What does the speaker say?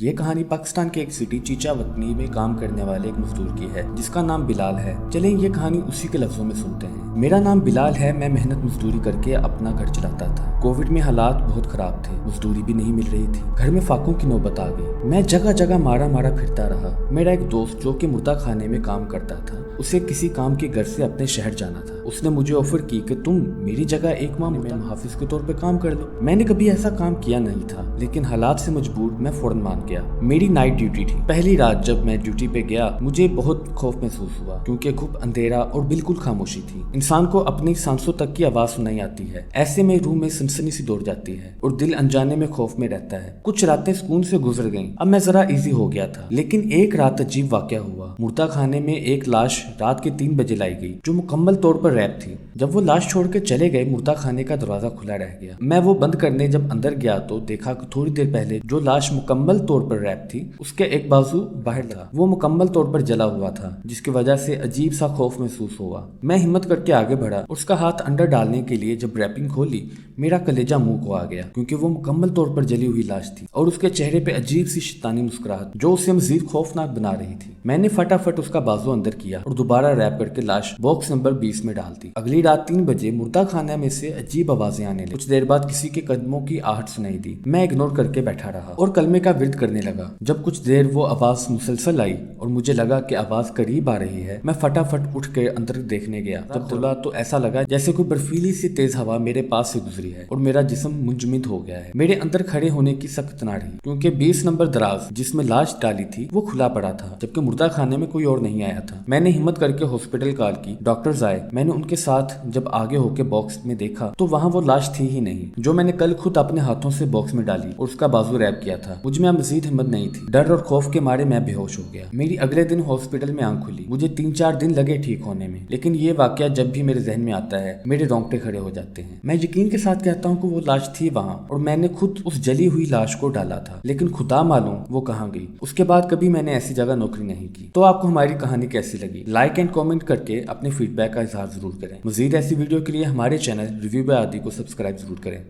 یہ کہانی پاکستان کے ایک سٹی چیچا وطنی میں کام کرنے والے ایک مزدور کی ہے جس کا نام بلال ہے۔ چلیں یہ کہانی اسی کے لفظوں میں سنتے ہیں۔ میرا نام بلال ہے، میں محنت مزدوری کر کے اپنا گھر چلاتا تھا۔ کووڈ میں حالات بہت خراب تھے، مزدوری بھی نہیں مل رہی تھی، گھر میں فاقوں کی نوبت آ گئی۔ میں جگہ جگہ مارا پھرتا رہا۔ میرا ایک دوست جو کہ مردہ خانے میں کام کرتا تھا، اسے کسی کام کے گھر سے اپنے شہر جانا تھا۔ اس نے مجھے آفر کی کہ تم میری جگہ ایک ماہ میں محافظ کے طور پہ کام کر لو۔ میں نے کبھی ایسا کام کیا نہیں تھا، لیکن حالات سے مجبور میں فوراً مان گیا۔ میری نائٹ ڈیوٹی تھی۔ پہلی رات جب میں ڈیوٹی پہ گیا مجھے بہت خوف محسوس ہوا، کیونکہ خوب اندھیرا اور بالکل خاموشی تھی۔ انسان کو اپنی سانسوں تک کی آواز سنائی آتی ہے، ایسے میں روح میں سنسنی سی دوڑ جاتی ہے اور دل انجانے میں خوف میں رہتا ہے۔ کچھ راتیں سکون سے گزر گئیں، اب میں ذرا ایزی ہو گیا تھا، لیکن ایک رات عجیب واقعہ ہوا۔ مردہ خانے میں ایک لاش رات کے 3 بجے لائی گئی جو مکمل طور پر ریپ تھی۔ جب وہ لاش چھوڑ کے چلے گئے مردہ خانے کا دروازہ کھلا رہ گیا۔ میں وہ بند کرنے جب اندر گیا تو دیکھا کہ تھوڑی دیر پہلے جو لاش مکمل طور پر ریپ تھی اس کے ایک بازو باہر تھا، وہ مکمل طور پر جلا ہوا تھا، جس کی وجہ سے عجیب سا خوف محسوس ہوا۔ میں ہمت کر کے آگے بڑھا، اس کا ہاتھ اندر ڈالنے کے لیے جب ریپنگ کھولی میرا کلیجہ منہ کو آ گیا، کیونکہ وہ مکمل طور پر جلی ہوئی لاش تھی اور اس کے چہرے پہ عجیب سی شیطانی مسکراہٹ جو اسے مزید خوفناک بنا رہی تھی۔ میں نے فٹافٹ اس کا بازو اندر کیا اور دوبارہ ریپ کر کے لاش باکس نمبر 20 میں ڈال دی۔ اگلی رات 3 بجے مردہ خانہ میں سے عجیب آوازیں آنے لگی۔ کچھ دیر بعد کسی کے قدموں کی آہٹ سنائی دی۔ میں اگنور کر کے بیٹھا رہا اور کلمے کا ورد کرنے لگا۔ جب کچھ دیر وہ آواز مسلسل آئی اور مجھے لگا کہ آواز قریب آ رہی ہے، میں فٹافٹ اٹھ کے اندر دیکھنے گیا۔ جب کھلا تو ایسا لگا جیسے کوئی برفیلی سی تیز ہوا میرے پاس سے گزری ہے اور میرا جسم منجمد ہو گیا ہے۔ میرے اندر کھڑے ہونے کی سخت نہ رہی، کیونکہ 20 نمبر دراز جس میں لاش ڈالی تھی وہ کھلا پڑا تھا، جبکہ مردہ خانے میں کوئی اور نہیں آیا تھا۔ میں نے ہمت کر کے ہاسپٹل کال کی، ڈاکٹرز آئے۔ میں نے ان کے ساتھ جب آگے ہو کے باکس میں دیکھا تو وہاں وہ لاش تھی ہی نہیں جو میں نے کل خود اپنے ہاتھوں سے باکس میں ڈالی اور اس کا بازو ریپ کیا تھا۔ مجھ میں اب مزید ہمت نہیں تھی، ڈر اور خوف کے مارے میں بے ہوش ہو گیا۔ میری اگلے دن ہاسپٹل میں آنکھ کھلی، مجھے 3-4 دن لگے ٹھیک ہونے میں، لیکن یہ واقعہ جب بھی میرے ذہن میں آتا ہے میرے رونگٹے کھڑے ہو جاتے ہیں۔ میں یقین کے ساتھ کہتا ہوں کہ وہ لاش تھی وہاں اور میں نے خود اس جلی ہوئی لاش کو ڈالا تھا، لیکن خدا معلوم وہ کہاں گئی۔ اس کے بعد کبھی میں نے ایسی جگہ نوکری نہیں کی۔ تو آپ کو ہماری کہانی کیسی لگی؟ لائک اینڈ کامنٹ کر کے اپنے فیڈ بیک کا اظہار ضرور کریں۔ مزید ایسی ویڈیو کے لیے ہمارے چینل ریویو بائی عادی کو سبسکرائب ضرور کریں۔